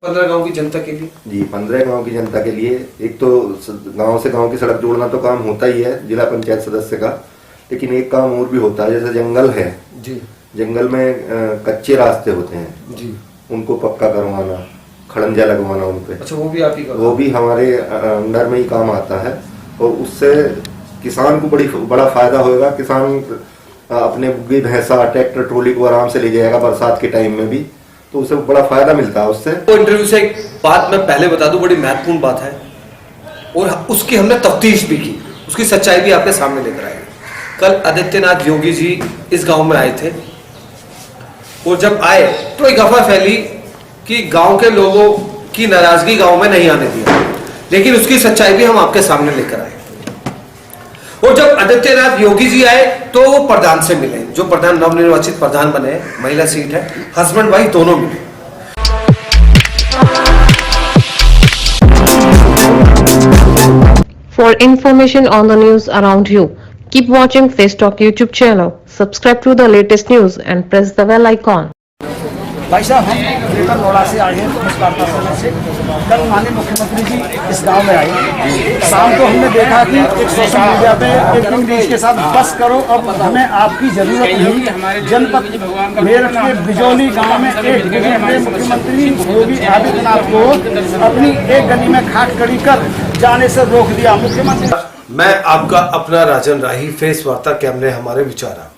15 गांव की जनता के लिए? जी, 15 गांव की जनता के लिए। एक तो गांव से गांव की सड़क जोड़ना तो काम होता ही है जिला पंचायत सदस्य का, लेकिन एक काम और भी होता है। जैसे जंगल है जी, जंगल में कच्चे रास्ते होते हैं जी, उनको पक्का करवाना, खड़ंजा लगवाना उन पे। अच्छा, वो भी आप ही करो? वो भी हमारे अंडर में ही काम आता है और उससे किसान को बड़ा फायदा होगा। किसान अपने बुग्गी भैंसा ट्रैक्टर ट्रॉली को आराम से ले जाएगा बरसात के टाइम में भी, तो उसे बड़ा फायदा मिलता है उससे। तो इंटरव्यू से एक बात मैं पहले बता दूं, बड़ी महत्वपूर्ण बात है और उसकी हमने तफ्तीश भी की, उसकी सच्चाई भी आपके सामने लेकर आए। कल आदित्यनाथ योगी जी इस गांव में आए थे और जब आए तो एक अफवाह फैली कि गांव के लोगों की नाराजगी गांव में नहीं आने दिया, लेकिन उसकी सच्चाई भी हम आपके सामने लेकर आए। और जब आदित्यनाथ योगी जी आए तो वो प्रधान से मिले, जो प्रधान नवनिर्वाचित प्रधान बने, महिला सीट है, हस्बैंड वाइफ दोनों मिले। For information on the news around you, keep watching Face Talk YouTube channel, subscribe to the latest news and press the bell icon. भाई साहब, हम ग्रेटर नोएडा से आए हैं पुलिस वार्ता स्थल से। कल माननीय मुख्यमंत्री जी इस गांव में आए। शाम को हमने देखा कि एक सोशल मीडिया पे एक न्यूज के साथ बस करो, अब हमें आपकी जरूरत नहीं। जनपद मेरठ के बिजौली गांव में एक गली में मुख्यमंत्री योगी आदित्यनाथ को अपनी एक गली में खाट खड़ी कर जाने से रोक दिया। मुख्यमंत्री मैं आपका अपना राजन राही, फेस वार्ता कैमरे हमारे विचार आपके।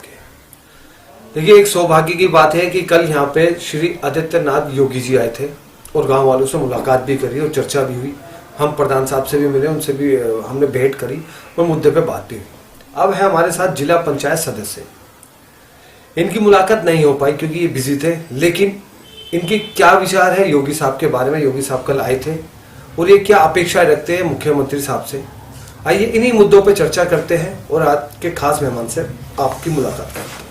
देखिए, एक सौभाग्य की बात है कि कल यहाँ पे श्री आदित्यनाथ योगी जी आए थे और गांव वालों से मुलाकात भी करी और चर्चा भी हुई। हम प्रधान साहब से भी मिले, उनसे भी हमने भेंट करी और मुद्दे पे बात भी हुई। अब है हमारे साथ जिला पंचायत सदस्य। इनकी मुलाकात नहीं हो पाई क्योंकि ये बिजी थे, लेकिन इनके क्या विचार है योगी साहब के बारे में। योगी साहब कल आए थे और ये क्या अपेक्षाएं रखते हैं मुख्यमंत्री साहब से। आइए इन्हीं मुद्दों पर चर्चा करते हैं और आज के खास मेहमान से आपकी मुलाकात करते हैं।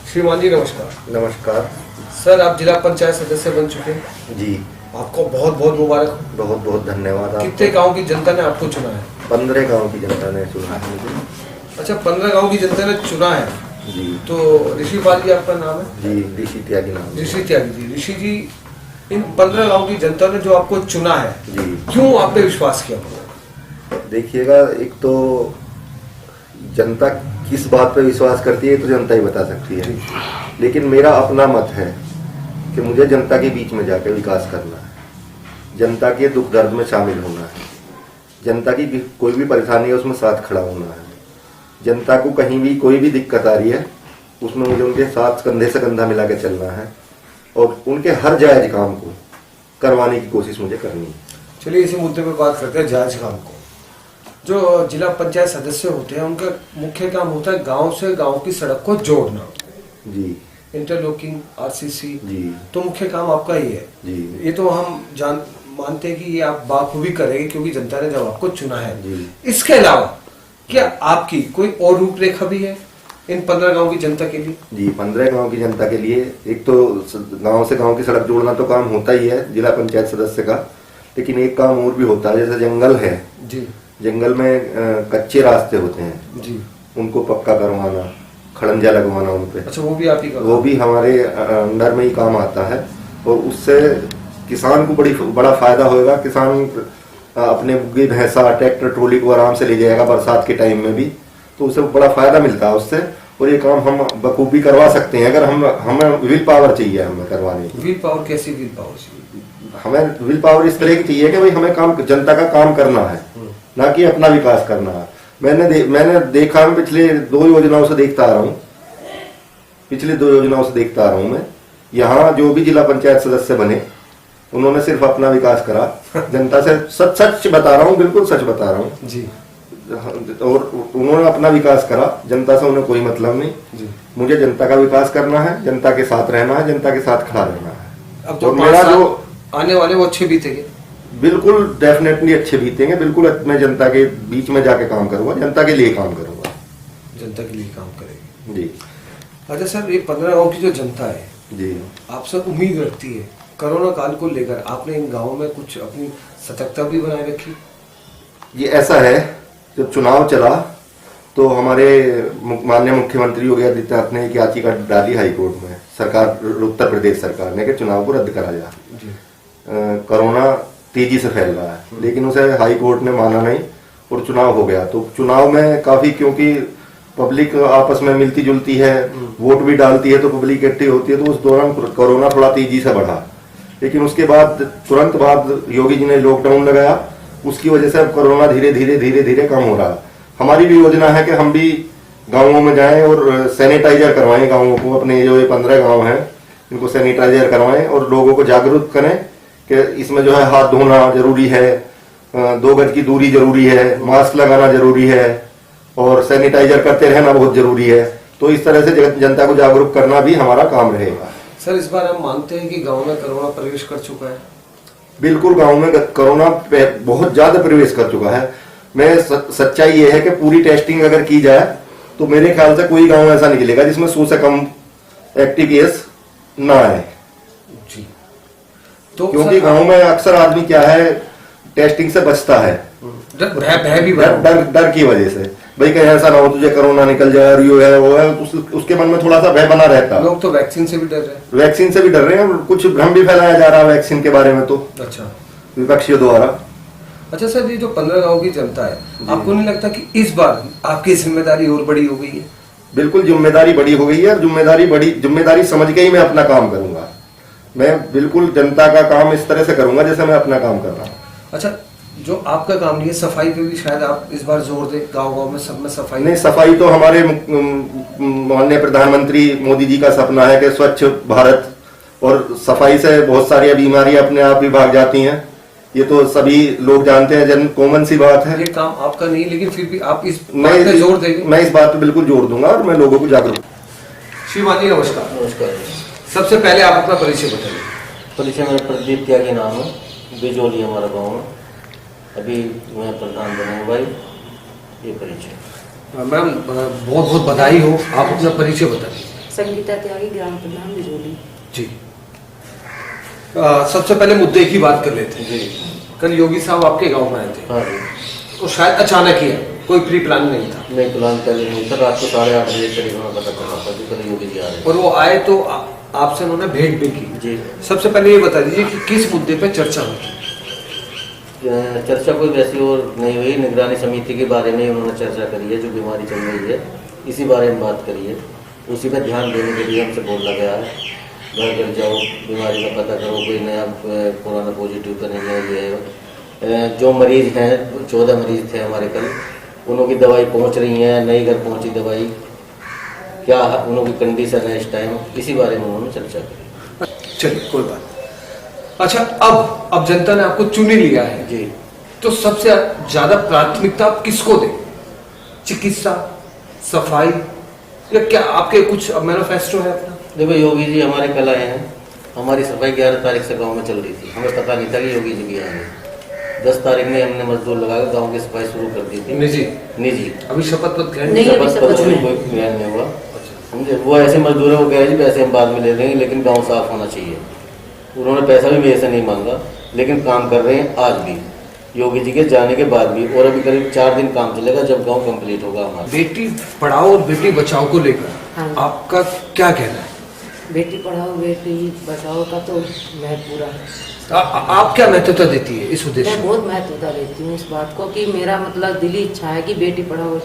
श्रीमान जी नमस्कार। नमस्कार सर, आप जिला पंचायत सदस्य बन चुके हैं जी। आपको बहुत बहुत मुबारक। बहुत बहुत धन्यवाद। कितने गांव की जनता ने आपको चुना है? 15 गांव की जनता ने चुना है मुझे। अच्छा, 15 गांव की जनता ने चुना है जी। तो ऋषि पाल जी आपका नाम है? जी, ऋषि त्यागी नाम है। ऋषि त्यागी जी। ऋषि जी, इन 15 गांव की जनता ने जो आपको चुना है जी, क्यों आप पे विश्वास किया? देखिएगा, एक तो जनता किस बात पे विश्वास करती है तो जनता ही बता सकती है, लेकिन मेरा अपना मत है कि मुझे जनता के बीच में जाकर विकास करना है, जनता के दुख दर्द में शामिल होना है, जनता की कोई भी परेशानी है उसमें साथ खड़ा होना है, जनता को कहीं भी कोई भी दिक्कत आ रही है उसमें मुझे उनके साथ कंधे से कंधा मिला के चलना है और उनके हर जायज काम को करवाने की कोशिश मुझे करनी है। चलिए इसी मुद्दे पे बात करते हैं, जायज काम को। जो जिला पंचायत सदस्य होते हैं उनका मुख्य काम होता है गांव से गांव की सड़क को जोड़ना जी, इंटरलॉकिंग, आरसीसी जी, तो मुख्य काम आपका ही है जी। ये तो हम मानते हैं कि ये आप बाखूबी करेंगे क्योंकि जनता ने जब आपको चुना है जी। इसके अलावा क्या आपकी कोई और रूपरेखा भी है इन 15 गांव की जनता के लिए? जी, 15 गांव की जनता के लिए। एक तो गांव से गांव की सड़क जोड़ना तो काम होता ही है जिला पंचायत सदस्य का, लेकिन एक काम और भी होता है। जैसे जंगल है जी, जंगल में कच्चे रास्ते होते हैं जी, उनको पक्का करवाना, खड़ंजा लगवाना उन पे। अच्छा, वो भी आप ही करो? वो भी हमारे अंडर में ही काम आता है और उससे किसान को बड़ा फायदा होगा। किसान अपने बुग्गी भैंसा ट्रैक्टर ट्रॉली को आराम से ले जाएगा बरसात के टाइम में भी, तो उसे बड़ा फायदा मिलता है उससे। और ये काम हम बखूबी करवा सकते हैं अगर हमें विल पावर चाहिए हमें करवाने की। Will power? कैसी विल पावर चाहिए? हमें विल पावर इस तरह की चाहिए कि भाई हमें काम जनता का काम करना है, ना कि अपना विकास करना है। मैंने देखा, मैं पिछले 2 योजनाओं से देखता आ रहा हूँ, मैं यहाँ जो भी जिला पंचायत सदस्य बने उन्होंने सिर्फ अपना विकास करा, जनता से सच बता रहा हूँ, बिल्कुल सच बता रहा हूँ जी। और उन्होंने अपना विकास करा, जनता से उन्हें कोई मतलब नहीं जी। मुझे जनता का विकास करना है, जनता के साथ रहना है, जनता के साथ खड़ा रहना है। अब जो मेरा जो आने वाले वो अच्छे बीतेंगे, बिल्कुल डेफिनेटली अच्छे बीतेंगे। बिल्कुल मैं जनता के बीच में जाके काम करूंगा, जनता के लिए काम करूंगा, जनता के लिए काम करेंगे जी। अच्छा सर, ये 15 गांव की जो जनता है जी, आपसे उम्मीद रखती है, कोरोना काल को लेकर आपने इन गांवों में कुछ अपनी सतर्कता भी बनाए रखी? ये ऐसा है, जब चुनाव चला तो हमारे माननीय मुख्यमंत्री योगी आदित्यनाथ ने एक याचिका डाली हाईकोर्ट में, सरकार उत्तर प्रदेश सरकार ने कि चुनाव को रद्द करा जाए। कोरोना तेजी से फैल रहा है, लेकिन उसे हाई कोर्ट ने माना नहीं और चुनाव हो गया। तो चुनाव में काफी, क्योंकि पब्लिक आपस में मिलती जुलती है, वोट भी डालती है, तो पब्लिक इकट्ठी होती है, तो उस दौरान कोरोना थोड़ा तेजी से बढ़ा। लेकिन उसके बाद तुरंत बाद योगी जी ने लॉकडाउन लगाया, उसकी वजह से अब कोरोना धीरे धीरे कम हो रहा। हमारी भी योजना है कि हम भी गाँवों में जाएं और सैनिटाइजर करवाएं गाँवों को, अपने जो ये 15 गाँव हैं इनको सैनिटाइजर करवाएं और लोगों को जागरूक करें कि इसमें जो है हाथ धोना जरूरी है, 2 गज की दूरी जरूरी है, मास्क लगाना जरूरी है और सैनिटाइजर करते रहना बहुत जरूरी है। तो इस तरह से जनता को जागरूक करना भी हमारा काम रहेगा। सर, इस बार हम मानते हैं कि गांव में कोरोना प्रवेश कर चुका है। बिल्कुल, गांव में कोरोना बहुत ज्यादा प्रवेश कर चुका है। मैं सच्चाई ये है कि पूरी टेस्टिंग अगर की जाए तो मेरे ख्याल से कोई गांव ऐसा निकलेगा जिसमें 100 से कम एक्टिव केस ना आए। जी, तो क्योंकि गांव में अक्सर आदमी क्या है, टेस्टिंग से बचता है, भय भी डर की वजह से, भाई कहीं ऐसा ना हो तुझे कोरोना निकल जाए और यो है वो है, उसके मन में थोड़ा सा भय बना रहता है। लोग तो वैक्सीन से भी डर रहे हैं। वैक्सीन से भी डर रहे हैं, कुछ भ्रम भी फैलाया जा रहा है वैक्सीन के बारे में, तो अच्छा, विपक्षियों द्वारा। अच्छा सर, ये जो 15 गांव की जनता है, आपको नहीं लगता कि इस बार आपकी जिम्मेदारी और बड़ी हो गई है? बिल्कुल, जिम्मेदारी बड़ी हो गई है और जिम्मेदारी समझ के ही मैं अपना काम करूंगा। मैं बिल्कुल जनता का काम इस तरह से करूंगा जैसे मैं अपना काम कर रहा हूँ। अच्छा, जो आपका काम नहीं है, सफाई पे भी शायद आप इस बार जोर दें, गांव-गांव में सब में सफाई। नहीं, सफाई तो हमारे माननीय प्रधानमंत्री मोदी जी का सपना है कि स्वच्छ भारत, और सफाई से बहुत सारी बीमारियां अपने आप ही भाग जाती हैं। ये तो सभी लोग जानते हैं, कॉमन सी बात है। ये काम आपका नहीं, लेकिन फिर भी आप इस बात पे जोर देंगे? मैं इस बात पे बिल्कुल जोर दूंगा और मैं लोगों को जागरूक। श्रीमान जी नमस्कार। नमस्कार। सबसे पहले आप अपना परिचय बताइए। परिचय मेरा प्रदीप त्यागी नाम है, बिजोली हमारा गाँव है। अभी मैं प्रधान बना हूँ भाई, ये परिचय। मैम, बहुत बहुत बधाई हो, आप अपना परिचय बताइए। संगीता त्यागी, ग्राम प्रधान बिजोली। जी, सबसे पहले मुद्दे की बात कर लेते हैं। जी। कल योगी साहब आपके गांव में आए थे। हाँ जी। तो शायद अचानक ही है, कोई प्री प्लान नहीं था। नहीं, प्लान पहले नहीं था। रात को 8:30 बजे करीब हमें पता चला था कि कल योगी जी आ रहे हैं। और वो आए तो आपसे उन्होंने भेंट भी की। जी। सबसे पहले ये बता दीजिए कि किस मुद्दे पे चर्चा हुई? चर्चा कोई वैसी और नहीं हुई। निगरानी समिति के बारे में उन्होंने चर्चा करी है, जो बीमारी चल रही है इसी बारे में बात करी है। उसी पर ध्यान देने के लिए हमसे बोला गया है, घर घर जाओ, बीमारी का पता करो, कोई नया कोरोना पॉजिटिव तो नहीं है। ये है जो मरीज हैं, 14 मरीज थे हमारे कल, उनकी दवाई पहुंच रही है, नई घर पहुंची दवाई, क्या उनकी कंडीशन है इस टाइम, इसी बारे में उन्होंने चर्चा करी। चलिए, कोई बात। अच्छा, अब जनता ने आपको चुन ही लिया है जी, तो सबसे ज्यादा प्राथमिकता आप किसको दें? चिकित्सा, सफाई, या क्या आपके कुछ मैनिफेस्टो है अपना? देखो, योगी जी हमारे कल आए हैं। हमारी सफाई 11 तारीख से गांव में चल रही थी, हमें पता नहीं था कि योगी जी भी आएंगे। 10 तारीख में हमने मजदूर लगाकर गांव की सफाई शुरू कर दी थी। निजी अभी शपथ पत्र ग्रहण नहीं, अभी शपथ पत्र कोई ग्रहण नहीं हुआ। समझे, वो ऐसे मजदूर है, वो कह रहे जी पैसे हम बाद में ले लेंगे, लेकिन गाँव साफ होना चाहिए। उन्होंने पैसा भी मेरे से नहीं मांगा, लेकिन काम कर रहे हैं आज भी, योगी जी के जाने के बाद भी। और अभी करीब 4 दिन काम चलेगा जब गांव कंप्लीट होगा हमारा। बेटी पढ़ाओ और बेटी बचाओ को लेकर हाँ। आपका क्या कहना है? बेटी पढ़ाओ बेटी बचाओ का तो महत्व पूरा है। आप क्या महत्वता देती है इस उद्देश्य मैं में? बहुत महत्वता देती हूँ इस बात को कि मेरा मतलब दिली इच्छा है कि बेटी पढ़ाओ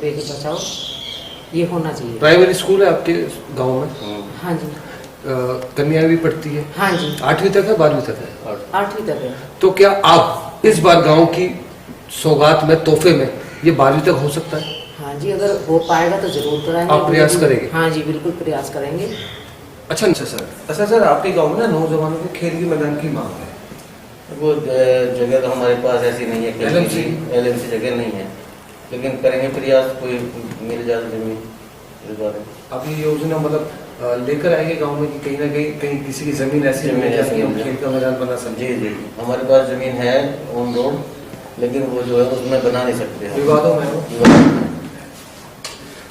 बेटी बचाओ, ये होना चाहिए। प्राइमरी स्कूल है आपके गांव में? हाँ जी। कन्या भी पढ़ती है? हाँ जी। 8वीं तक है, 12वीं तक है? 8वीं तक है। तो क्या आप इस बार गांव की सौगात में, तोहफे में, ये 12वीं तक हो सकता है? हाँ जी, अगर हो पाएगा तो जरूर कराएंगे। आप प्रयास करेंगे? हाँ जी, बिल्कुल प्रयास करेंगे। अच्छा सर, सर आपके गांव में ना नौजवानों के खेल के मैदान की मांग है। वो जगह तो हमारे पास ऐसी नहीं है, LMC जगह नहीं है, लेकिन करेंगे प्रयास, कोई मिल जाए जमीन इस बारे में। अब ये योजना मतलब लेकर आएंगे गांव में कि कहीं ना कहीं किसी की जमीन ऐसी जमीन मिल जाए ऐसी कि हम मिल जाए। खेल का मैदान बना सकें? जी जी, हमारे पास जमीन है ऑन रोड, लेकिन वो जो है उसमें बना नहीं सकते हैं। विवादों में हो?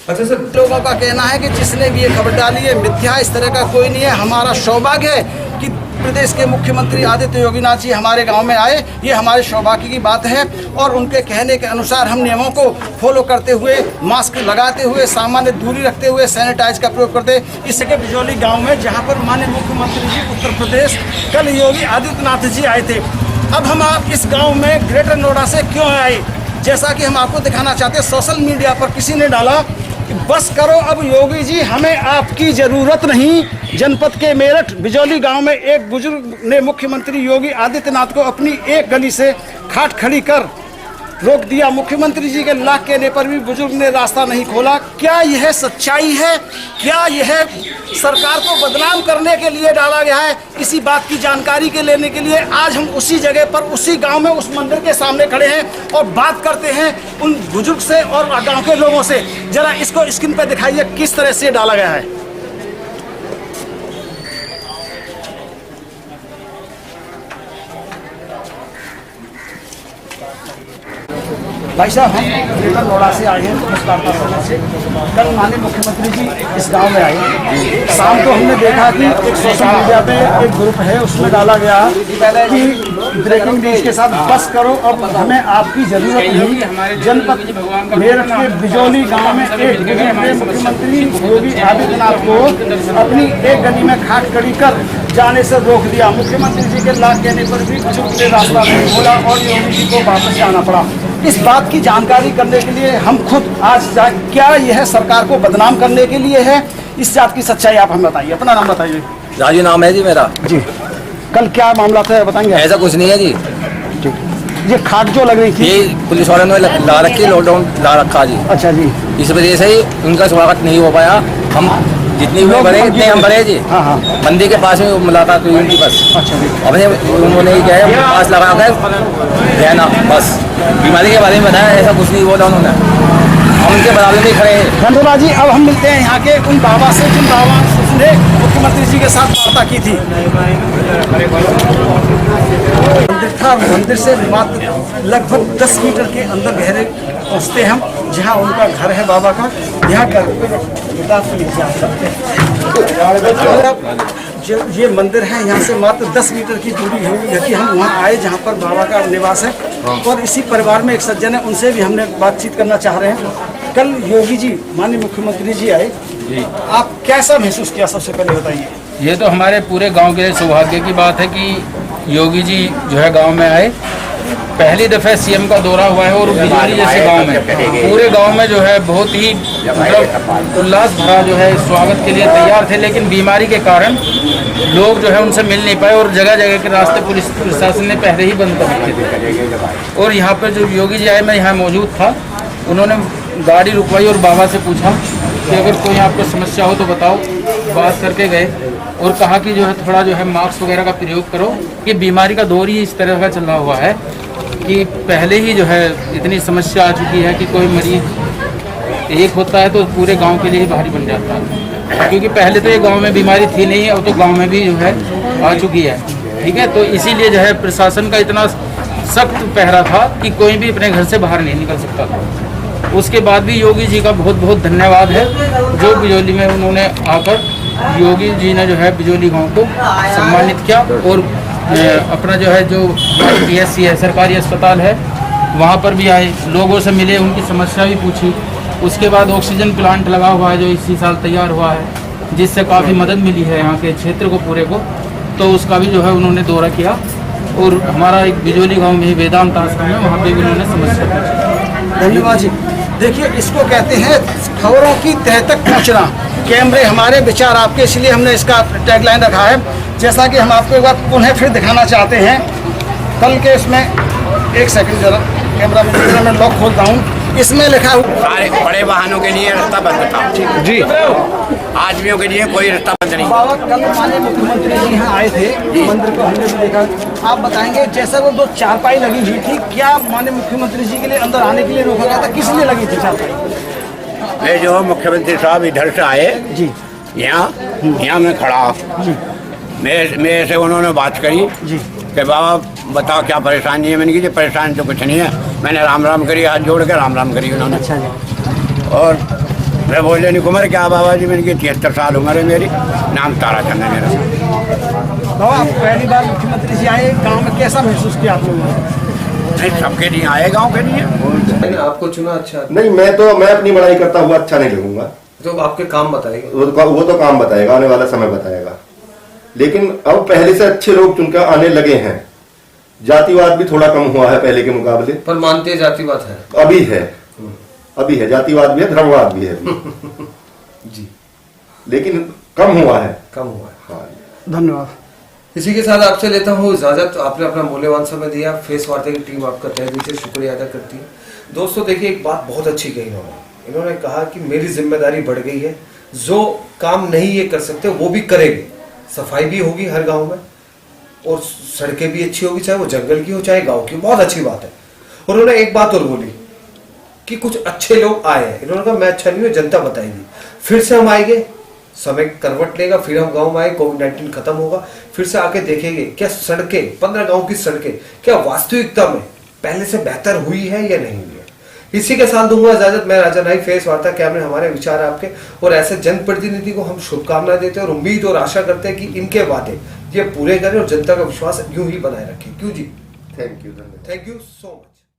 अच्छा सर, लोगों का कहना है कि जिसने भी ये खबर डाली है मिथ्या, इस तरह का कोई नहीं है। हमारा सौभाग्य है कि प्रदेश के मुख्यमंत्री आदित्य योगीनाथ जी हमारे गांव में आए, ये हमारे सौभाग्य की बात है। और उनके कहने के अनुसार हम नियमों को फॉलो करते हुए, मास्क लगाते हुए, सामान्य दूरी रखते हुए, सैनिटाइज का प्रयोग करते इसके बिजौली गांव में, जहां पर माननीय मुख्यमंत्री जी उत्तर प्रदेश कल योगी आदित्यनाथ जी आए थे। अब हम आप इस गाँव में ग्रेटर नोएडा से क्यों आए, जैसा कि हम आपको दिखाना चाहते हैं। सोशल मीडिया पर किसी ने डाला कि बस करो अब योगी जी, हमें आपकी ज़रूरत नहीं। जनपद के मेरठ बिजौली गांव में एक बुजुर्ग ने मुख्यमंत्री योगी आदित्यनाथ को अपनी एक गली से खाट खड़ी कर रोक दिया। मुख्यमंत्री जी के लाख कहने पर भी बुजुर्ग ने रास्ता नहीं खोला। क्या यह सच्चाई है? क्या यह सरकार को बदनाम करने के लिए डाला गया है? इसी बात की जानकारी के लेने के लिए आज हम उसी जगह पर, उसी गांव में, उस मंदिर के सामने खड़े हैं और बात करते हैं उन बुजुर्ग से और गांव के लोगों से। जरा इसको स्क्रीन पर दिखाइए किस तरह से डाला गया है। भाई साहब, हम ग्रेटर नोएडा से आए हैं, मुस्काता शहर से। कल माननीय मुख्यमंत्री जी इस गांव में आए। शाम को हमने देखा कि एक सोशल मीडिया पे एक ग्रुप है, उसमें डाला गया कि ब्रेकिंग न्यूज के साथ बस करो अब हमें आपकी जरूरत नहीं। जनपद मेरठ के बिजौली गांव में एक मुख्यमंत्री योगी आदित्यनाथ को अपनी एक गली में खाट खड़ी कर जाने से रोक दिया। मुख्यमंत्री जी के लाख कहने पर भी चुप से रास्ता नहीं खोला और योगी जी को वापस जाना पड़ा। इस बात की जानकारी करने के लिए हम खुद आज क्या यह सरकार को बदनाम करने के लिए है? इस बात की सच्चाई आप हमें बताइए। अपना नाम बताइए। राजू नाम है जी मेरा। जी, कल क्या मामला था बताएंगे? ऐसा कुछ नहीं है जी। ये खाट जो लग रही थी, ये पुलिस वालों ने ला रखी, लॉकडाउन ला रखा जी। अच्छा जी, इस वजह से ही उनका स्वागत नहीं हो पाया। हम जितनी लोग भरे इतने हम भरे जी। हाँ हाँ, मंदिर के पास में मुलाकात हुई उनकी बस। अच्छा जी, अपने उन्होंने क्या है पास लगा कर रहना, बस बीमारी के बारे में बताया, ऐसा कुछ नहीं बोला उन्होंने। हम उनके बराबर में खड़े हैं। धन्यवाद जी। अब हम मिलते हैं यहाँ के उन बाबा से जिन बाबा ने मुख्यमंत्री जी के साथ वार्ता की थी। मंदिर था, मंदिर से मात्र लगभग 10 मीटर के अंदर गहरे पहुँचते हम, जहाँ उनका घर है बाबा का। यहाँ का जो ये मंदिर है, यहाँ से मात्र 10 मीटर की दूरी है कि हम वहाँ आए जहाँ पर बाबा का निवास है। और इसी परिवार में एक सज्जन है, उनसे भी हमने बातचीत करना चाह रहे हैं। कल योगी जी, माननीय मुख्यमंत्री जी आए जी, आप कैसा महसूस किया? सबसे पहले बताइए। ये तो हमारे पूरे गांव के लिए सौभाग्य की बात है कि योगी जी जो है गांव में आए। पहली दफे सीएम का दौरा हुआ है और बिजौली जैसे गांव में पूरे गांव में जो है बहुत ही मतलब उल्लास भरा जो है स्वागत के लिए तैयार थे। लेकिन बीमारी के कारण लोग जो है उनसे मिल नहीं पाए और जगह जगह के रास्ते पुलिस प्रशासन ने पहले ही बंद कर रखे थे। और यहाँ पर जो योगी जी आए, मैं यहाँ मौजूद था, उन्होंने गाड़ी रुकवाई और बाबा से पूछा कि अगर कोई आपको समस्या हो तो बताओ। बात करके गए और कहा कि जो है थोड़ा जो है मास्क वगैरह का प्रयोग करो, कि बीमारी का दौर ही इस तरह का चल रहा हुआ है कि पहले ही जो है इतनी समस्या आ चुकी है कि कोई मरीज एक होता है तो पूरे गांव के लिए भारी बन जाता है। क्योंकि पहले तो ये गांव में बीमारी थी नहीं, अब तो गांव में भी जो है आ चुकी है। ठीक है, तो इसीलिए जो है प्रशासन का इतना सख्त पहरा था कि कोई भी अपने घर से बाहर नहीं निकल सकता था। उसके बाद भी योगी जी का बहुत बहुत धन्यवाद है, जो बिजौली में उन्होंने आकर योगी जी ने जो है बिजौली गांव को सम्मानित किया और अपना जो है जो PSC है, सरकारी अस्पताल है, वहाँ पर भी आए, लोगों से मिले, उनकी समस्या भी पूछी। उसके बाद ऑक्सीजन प्लांट लगा हुआ है जो इसी साल तैयार हुआ है, जिससे काफ़ी मदद मिली है यहाँ के क्षेत्र को पूरे को, तो उसका भी जो है उन्होंने दौरा किया। और हमारा एक बिजौली गांव में ही वेदांत आश्रम है, वहाँ पे भी उन्होंने समस्या पूछी। धन्यवाद जी। देखिए, इसको कहते हैं खबरों की तह तक पहुँचना। कैमरे हमारे, विचार आपके, इसलिए हमने इसका टैगलाइन रखा है। जैसा कि हम आपको एक बार पुनः फिर दिखाना चाहते हैं। कल के इसमें एक सेकंड जरा कैमरा में लॉक खोलता हूँ। इसमें लिखा हुआ सारे बड़े वाहनों के लिए रास्ता बंद था जी, आदमियों के लिए कोई रास्ता बंद नहीं। बाबा, कल माननीय मुख्यमंत्री जी यहाँ आए थे, मंदिर को हमने भी देखा। आप बताएंगे, जैसा वो 2 चारपाई लगी हुई थी, क्या माननीय मुख्यमंत्री जी के लिए अंदर आने के लिए रोका गया था? किस लिए लगी थी चारपाई? वे जो मुख्यमंत्री साहब इधर से आए जी, यहाँ मैं खड़ा, मेरे से उन्होंने बात करी जी कि बाबा बताओ क्या परेशानी है। मैंने कही परेशानी तो कुछ नहीं है। मैंने राम राम करी, हाथ जोड़ के राम राम करी उन्होंने। अच्छा जी। और मैं बोले नहीं, उम्र क्या बाबा जी? मैंने कही 73 साल उम्र है मेरी, नाम ताराचंद है मेरा। बाबा आप पहली बार मुख्यमंत्री जी आए गांव में, कैसा महसूस किया आप लोगों ने? नहीं सबके लिए आए गाँव के लिए। मैंने आपको चुना अच्छा, नहीं, मैं अपनी बड़ाई करता हुआ अच्छा नहीं लगूंगा। तो आपके काम बताएंगे। वो तो काम बताएगा, आने वाला समय बताएगा। लेकिन अब पहले से अच्छे लोग चुनकर आने लगे हैं। जातिवाद भी थोड़ा कम हुआ है पहले के मुकाबले। पर मानते जातिवाद है, अभी है जातिवाद भी है, धर्मवाद भी है अभी। जी, लेकिन कम हुआ है। हाँ। धन्यवाद। इसी के साथ आपसे लेता हूँ इजाजत। आपने अपना मूल्यवान समय दिया। फेस वार्ता की टीम आपका तहे दिल से शुक्रिया अदा करती है। दोस्तों देखिए, एक बात बहुत अच्छी कही इन्होंने कहा कि मेरी जिम्मेदारी बढ़ गई है, जो काम नहीं ये कर सकते वो भी करेंगे। सफाई भी होगी हर गांव में, और सड़कें भी अच्छी होगी, चाहे वो जंगल की हो चाहे गांव की। बहुत अच्छी बात है। और उन्होंने एक बात और बोली कि कुछ अच्छे लोग आए हैं। इन्होंने कहा मैं अच्छा नहीं हूँ, जनता बताएगी। फिर से हम आएंगे, समय करवट लेगा, फिर हम गांव में आए, कोविड-19 खत्म होगा, फिर से आके देखेंगे क्या सड़कें, 15 गांव की सड़कें क्या वास्तविकता में पहले से बेहतर हुई है या नहीं हुई है। इसी के साथ दूंगा इजाजत। मैं राजन राही, फेस वार्ता कैमरे हमारे, विचार आपके। और ऐसे जनप्रतिनिधि को हम शुभकामनाएं देते हैं और उम्मीद और आशा करते हैं कि इनके वादे ये पूरे करें और जनता का विश्वास यूं ही बनाए रखें। क्यों जी? थैंक यू, धन्यवाद। Thank you so much.